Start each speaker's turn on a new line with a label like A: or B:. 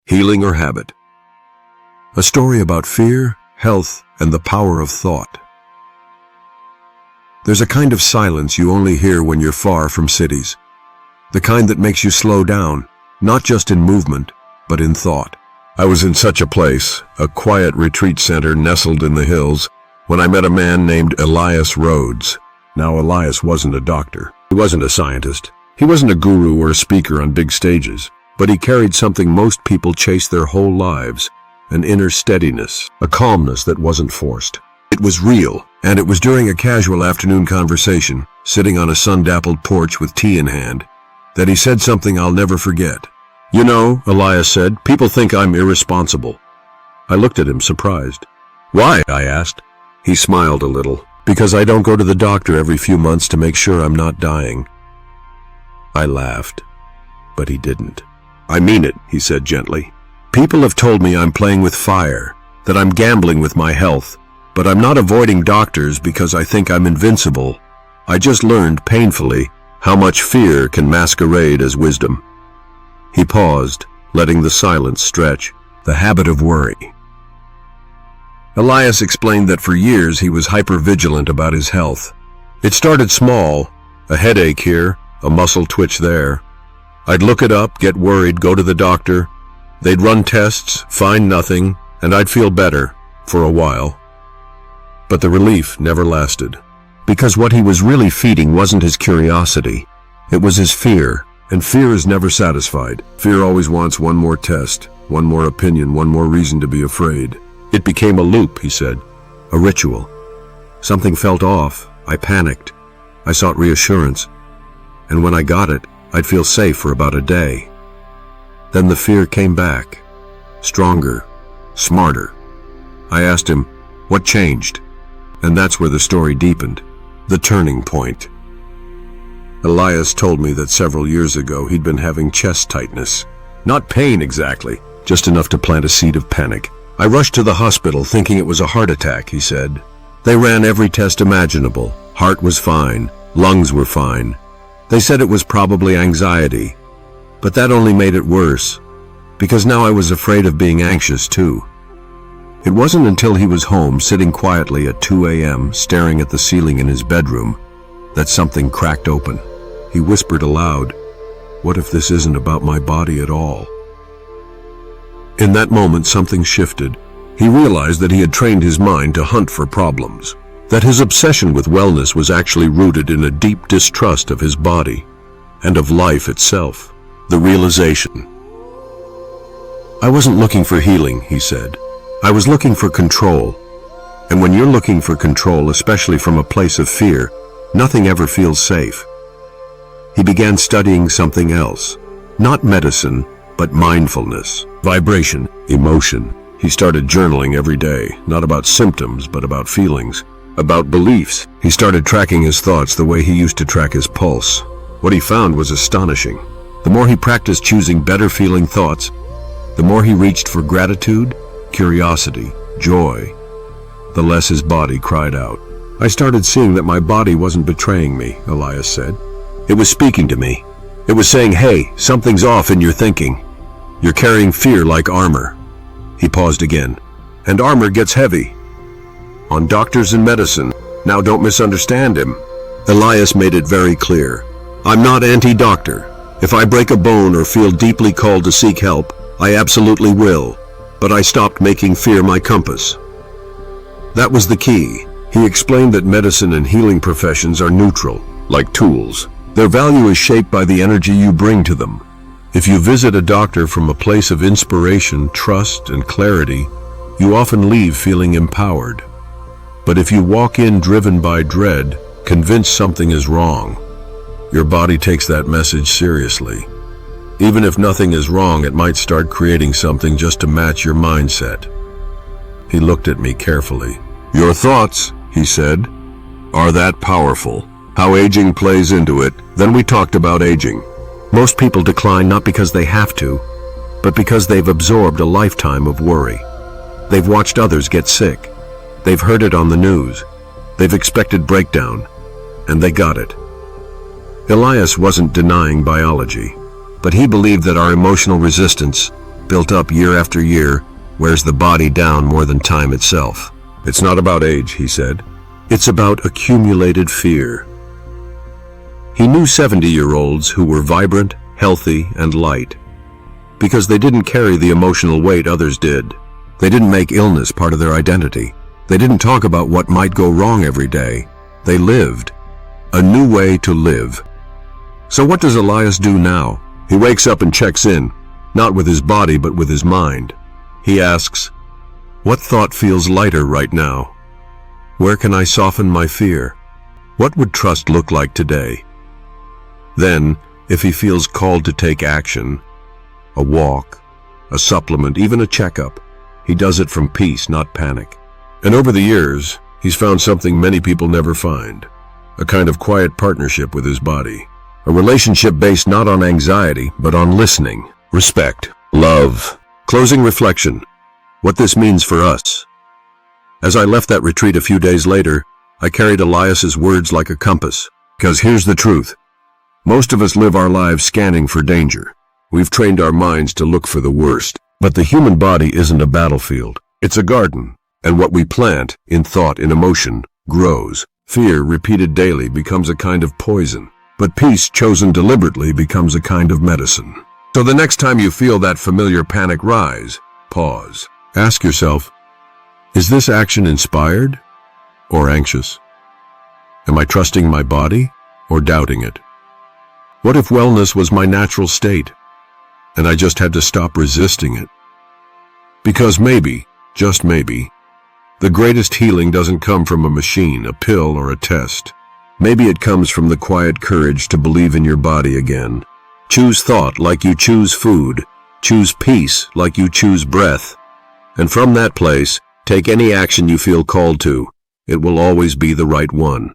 A: Healing or Habit. A story about fear, health, and the power of thought. There's a kind of silence you only hear when you're far from cities. The kind that makes you slow down, not just in movement, but in thought. I was in such a place, a quiet retreat center nestled in the hills, when I met a man named Elias Rhodes. Now, Elias wasn't a doctor. He wasn't a scientist. He wasn't a guru or a speaker on big stages. But he carried something most people chase their whole lives, an inner steadiness, a calmness that wasn't forced. It was real, and it was during a casual afternoon conversation, sitting on a sun-dappled porch with tea in hand, that he said something I'll never forget. "You know," Elias said, "people think I'm irresponsible." I looked at him surprised. "Why?" I asked. He smiled a little. "Because I don't go to the doctor every few months to make sure I'm not dying." I laughed, but he didn't. "I mean it," he said gently. "People have told me I'm playing with fire, that I'm gambling with my health, but I'm not avoiding doctors because I think I'm invincible. I just learned painfully how much fear can masquerade as wisdom." He paused, letting the silence stretch. The habit of worry. Elias explained that for years he was hypervigilant about his health. It started small, a headache here, a muscle twitch there. I'd look it up, get worried, go to the doctor. They'd run tests, find nothing, and I'd feel better, for a while. But the relief never lasted. Because what he was really feeding wasn't his curiosity. It was his fear, and fear is never satisfied. Fear always wants one more test, one more opinion, one more reason to be afraid. It became a loop, he said, a ritual. Something felt off. I panicked. I sought reassurance. And when I got it, I'd feel safe for about a day. Then the fear came back, stronger, smarter. I asked him, what changed? And that's where the story deepened, the turning point. Elias told me that several years ago he'd been having chest tightness. Not pain exactly, just enough to plant a seed of panic. I rushed to the hospital thinking it was a heart attack, he said. They ran every test imaginable. Heart was fine, lungs were fine. They said it was probably anxiety, but that only made it worse, because now I was afraid of being anxious too. It wasn't until he was home, sitting quietly at 2 a.m., staring at the ceiling in his bedroom, that something cracked open. He whispered aloud, "What if this isn't about my body at all?" In that moment, something shifted. He realized that he had trained his mind to hunt for problems, that his obsession with wellness was actually rooted in a deep distrust of his body and of life itself. The realization. "I wasn't looking for healing," he said. "I was looking for control. And when you're looking for control, especially from a place of fear, nothing ever feels safe." He began studying something else. Not medicine, but mindfulness, vibration, emotion. He started journaling every day, not about symptoms, but about feelings, about beliefs. He started tracking his thoughts the way he used to track his pulse. What he found was astonishing. The more he practiced choosing better feeling thoughts, the more he reached for gratitude, curiosity, joy, the less his body cried out. "I started seeing that my body wasn't betraying me," Elias said. "It was speaking to me. It was saying, hey, something's off in your thinking. You're carrying fear like armor." He paused again. "And armor gets heavy. On doctors and medicine." Now don't misunderstand him. Elias made it very clear. "I'm not anti-doctor. If I break a bone or feel deeply called to seek help, I absolutely will. But I stopped making fear my compass." That was the key. He explained that medicine and healing professions are neutral, like tools. Their value is shaped by the energy you bring to them. If you visit a doctor from a place of inspiration, trust, and clarity, you often leave feeling empowered. But if you walk in driven by dread, convinced something is wrong, your body takes that message seriously. Even if nothing is wrong, it might start creating something just to match your mindset. He looked at me carefully. "Your thoughts," he said, "are that powerful. How aging plays into it." Then we talked about aging. Most people decline not because they have to, but because they've absorbed a lifetime of worry. They've watched others get sick. They've heard it on the news. They've expected breakdown, and they got it. Elias wasn't denying biology, but he believed that our emotional resistance, built up year after year, wears the body down more than time itself. It's not about age, he said. It's about accumulated fear. He knew 70-year-olds who were vibrant, healthy, and light, because they didn't carry the emotional weight others did. They didn't make illness part of their identity. They didn't talk about what might go wrong every day. They lived. A new way to live. So what does Elias do now? He wakes up and checks in, not with his body but with his mind. He asks, what thought feels lighter right now? Where can I soften my fear? What would trust look like today? Then, if he feels called to take action, a walk, a supplement, even a checkup, he does it from peace, not panic. And over the years, he's found something many people never find. A kind of quiet partnership with his body. A relationship based not on anxiety, but on listening, respect, love. Closing reflection. What this means for us. As I left that retreat a few days later, I carried Elias's words like a compass. Because here's the truth. Most of us live our lives scanning for danger. We've trained our minds to look for the worst. But the human body isn't a battlefield. It's a garden. And what we plant, in thought, in emotion, grows. Fear, repeated daily, becomes a kind of poison. But peace, chosen deliberately, becomes a kind of medicine. So the next time you feel that familiar panic rise, pause. Ask yourself, is this action inspired or anxious? Am I trusting my body or doubting it? What if wellness was my natural state and I just had to stop resisting it? Because maybe, just maybe, the greatest healing doesn't come from a machine, a pill, or a test. Maybe it comes from the quiet courage to believe in your body again. Choose thought like you choose food. Choose peace like you choose breath. And from that place, take any action you feel called to. It will always be the right one.